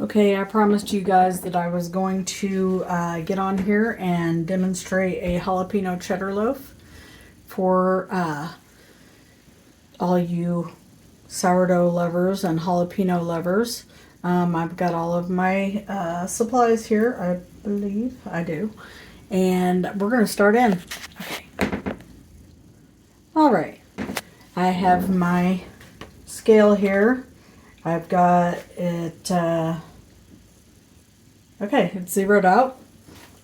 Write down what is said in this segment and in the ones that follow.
Okay, I promised you guys that I was going to get on here and demonstrate a jalapeno cheddar loaf for all you sourdough lovers and jalapeno lovers. I've got all of my supplies here, I believe I do. And we're going to start in. Okay. All right. I have my scale here. I've got it, okay, it's zeroed out.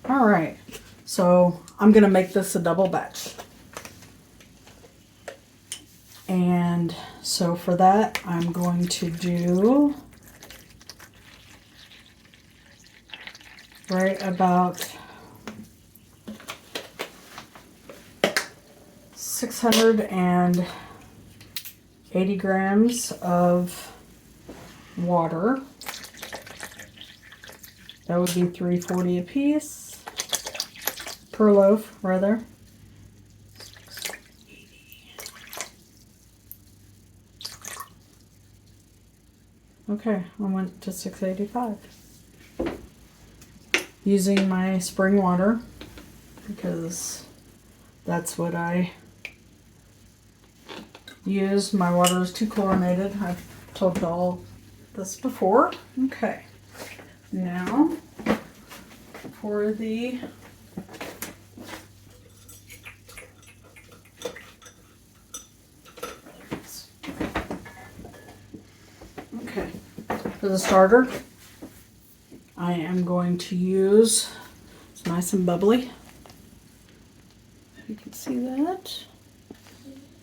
All right. So I'm going to make this a double batch. And so for that, I'm going to do right about 680 grams of water. That would be $3.40 a piece per loaf, rather. Okay, I went to 685. Using my spring water because that's what I use. My water is too chlorinated. I've told you all this before. Okay, now for the starter, I am going to use, it's nice and bubbly, if you can see that.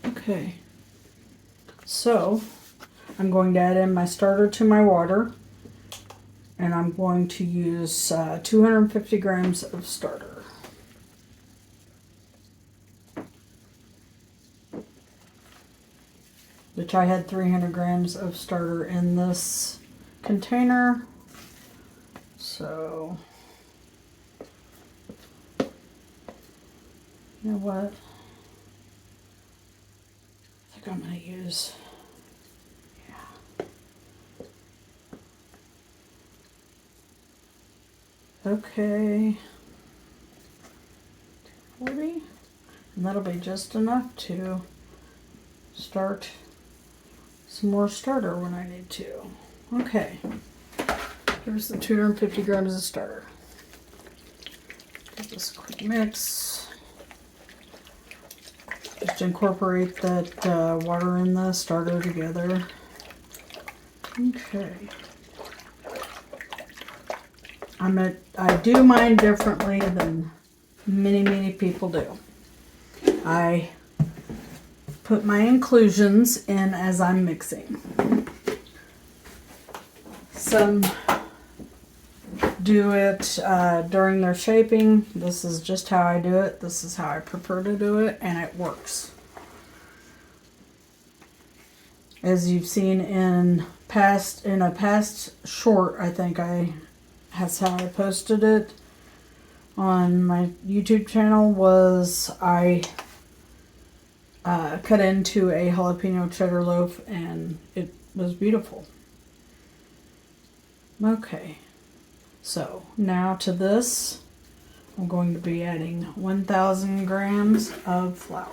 Okay, so I'm going to add in my starter to my water, and I'm going to use 250 grams of starter. Which I had 300 grams of starter in this container. So, you know what? I think I'm going to use, yeah. Okay. 240. And that'll be just enough to start some more starter when I need to. Okay. Here's the 250 grams of starter. Give this a quick mix. Just incorporate that water and the starter together. Okay. I do mine differently than many people do. I put my inclusions in as I'm mixing. Some do it during their shaping. This is just how I do it. This is how I prefer to do it, and it works. As you've seen in a past short, I think that's how I posted it on my YouTube channel, was I cut into a jalapeno cheddar loaf, and it was beautiful. Okay, so now to this, I'm going to be adding 1,000 grams of flour.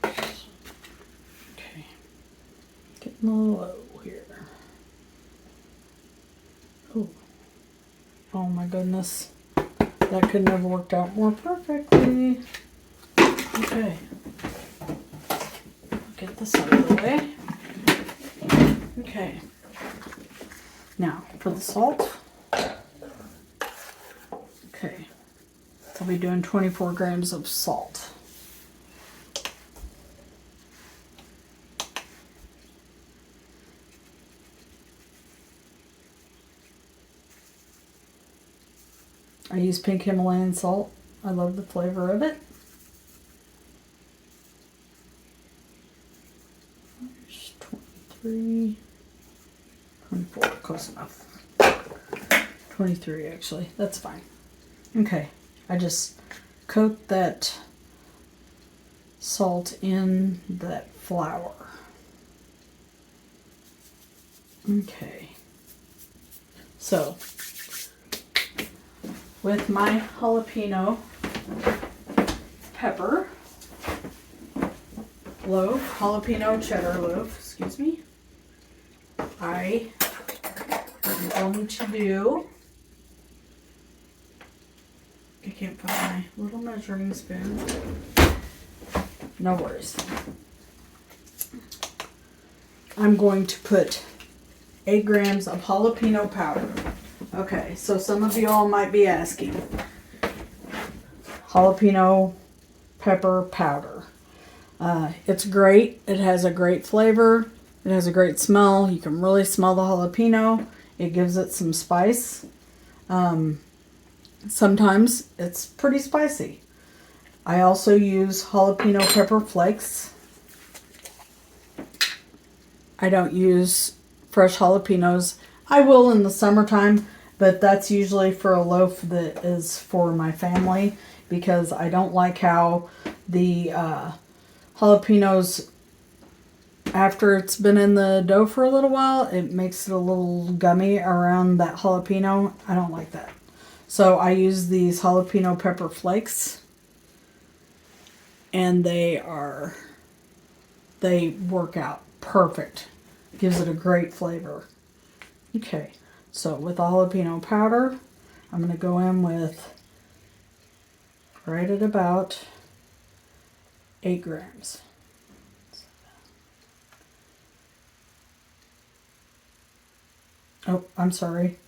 Okay, getting a little low here. Oh my goodness, that couldn't have worked out more perfectly. Okay, get this out of the way. Okay, now for the salt. Okay, I'll be doing 24 grams of salt. I use pink Himalayan salt. I love the flavor of it. 23, 24, close enough. 23 actually, that's fine. Okay, I just coat that salt in that flour. Okay. So, with my jalapeno pepper loaf, jalapeno cheddar loaf, excuse me, I am going to do, I can't find my little measuring spoon. No worries. I'm going to put 8 grams of jalapeno powder. Okay, so some of you all might be asking, jalapeno pepper powder. It's great. It has a great flavor. It has a great smell. You can really smell the jalapeno. It gives it some spice. Sometimes it's pretty spicy. I also use jalapeno pepper flakes. I don't use fresh jalapenos. I will in the summertime, but that's usually for a loaf that is for my family because I don't like how the jalapenos, after it's been in the dough for a little while, it makes it a little gummy around that jalapeno. I don't like that. So I use these jalapeno pepper flakes, and they work out perfect. Gives it a great flavor. Okay, so with the jalapeno powder, I'm going to go in with right at about 8 grams. Oh, I'm sorry.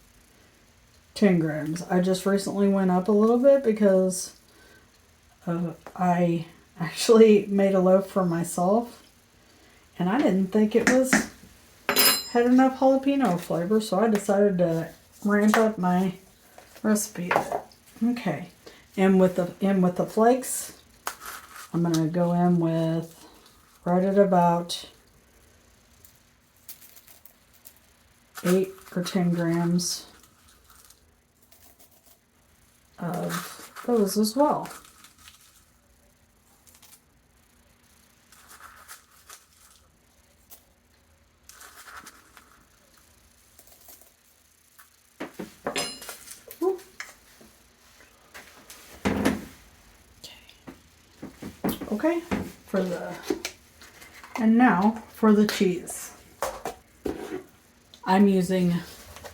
10 grams. I just recently went up a little bit because I actually made a loaf for myself and I didn't think it had enough jalapeno flavor, so I decided to ramp up my recipe a bit. Okay, and with the flakes, I'm gonna go in with right at about 8 or 10 grams of those as well. Okay, and now for the cheese. I'm using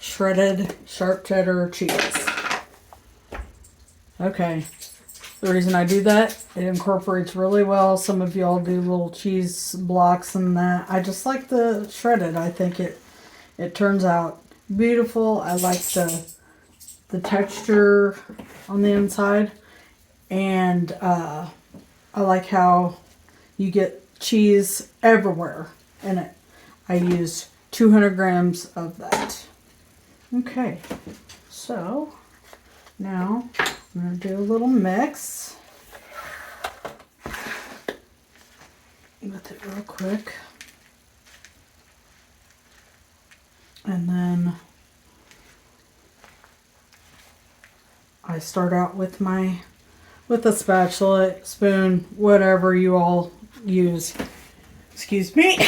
shredded sharp cheddar cheese. Okay, the reason I do that, it incorporates really well. Some of y'all do little cheese blocks and that. I just like the shredded. I think it turns out beautiful. I like the texture on the inside, and I like how you get cheese everywhere in it. I use 200 grams of that. Okay, so now I'm going to do a little mix with it real quick. And then I start out with a spatula, spoon, whatever you all use. Excuse me.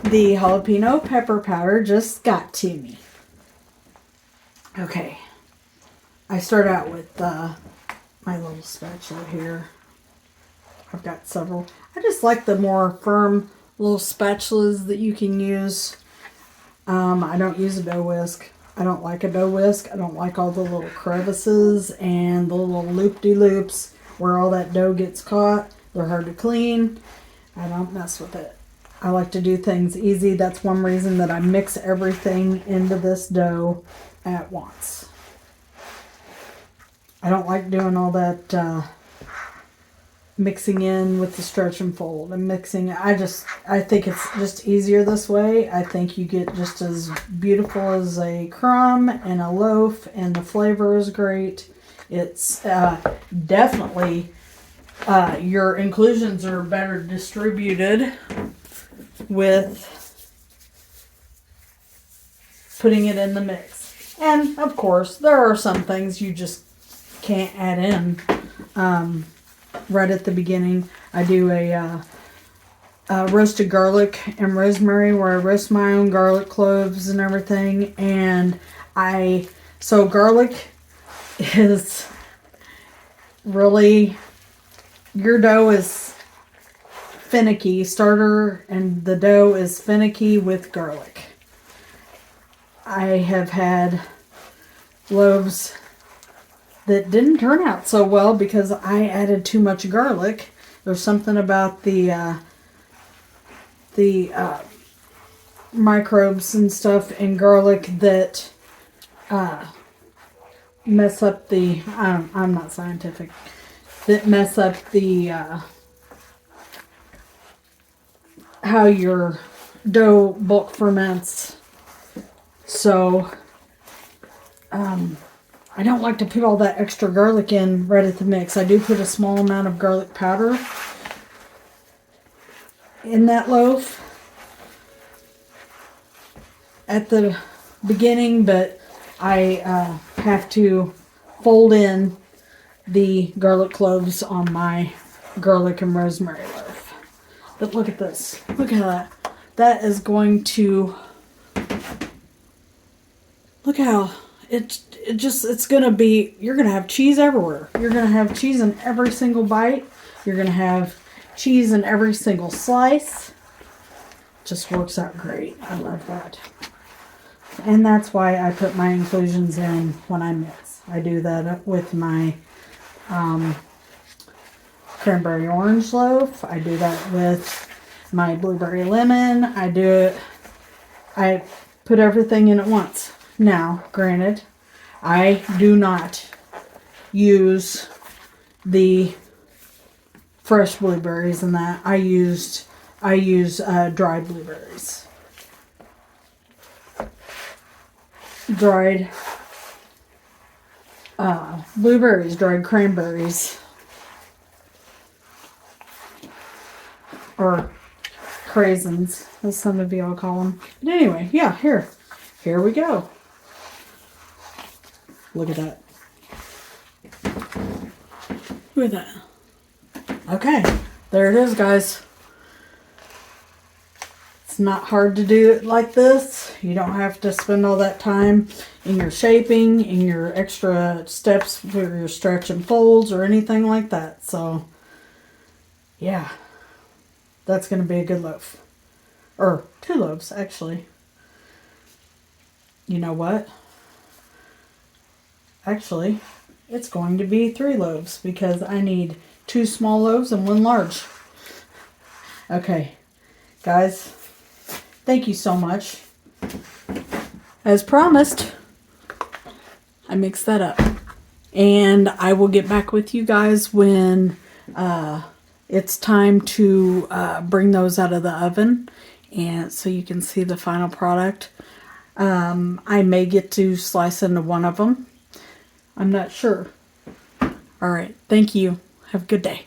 The jalapeno pepper powder just got to me. Okay. I start out with my little spatula here. I've got several. I just like the more firm little spatulas that you can use. I don't use a dough whisk. I don't like a dough whisk. I don't like all the little crevices and the little loop-de-loops where all that dough gets caught. They're hard to clean. I don't mess with it. I like to do things easy. That's one reason that I mix everything into this dough at once. I don't like doing all that mixing in with the stretch and fold and mixing. I think it's just easier this way. I think you get just as beautiful as a crumb and a loaf, and the flavor is great. It's definitely your inclusions are better distributed with putting it in the mix. And of course, there are some things you just can't add in right at the beginning. I do a roasted garlic and rosemary where I roast my own garlic cloves and everything. And so garlic is really, your dough is finicky. Starter and the dough is finicky with garlic. I have had loaves that didn't turn out so well because I added too much garlic. There's something about the microbes and stuff in garlic that mess up the, I'm not scientific, that mess up the, how your dough bulk ferments. So, I don't like to put all that extra garlic in right at the mix. I do put a small amount of garlic powder in that loaf at the beginning, but I have to fold in the garlic cloves on my garlic and rosemary loaf. But look at this. Look at that. That is going to, look how it's gonna be, you're gonna have cheese everywhere. You're gonna have cheese in every single bite. You're gonna have cheese in every single slice. Just works out great. I love that. And that's why I put my inclusions in when I mix. I do that with my cranberry orange loaf. I do that with my blueberry lemon. I put everything in at once. Now, granted, I do not use the fresh blueberries in that. I use dried blueberries. Dried blueberries, dried cranberries, or craisins, as some of y'all call them. But anyway, yeah, here we go. Look at that. Look at that. Okay, there it is, guys. It's not hard to do it like this. You don't have to spend all that time in your shaping, in your extra steps for your stretch and folds or anything like that. So, yeah, that's going to be a good loaf. Or 2 loaves, actually. You know what? Actually, it's going to be 3 loaves because I need 2 small loaves and 1 large. Okay, guys, thank you so much. As promised, I mixed that up. And I will get back with you guys when it's time to bring those out of the oven, and so you can see the final product. I may get to slice into one of them. I'm not sure. All right. Thank you. Have a good day.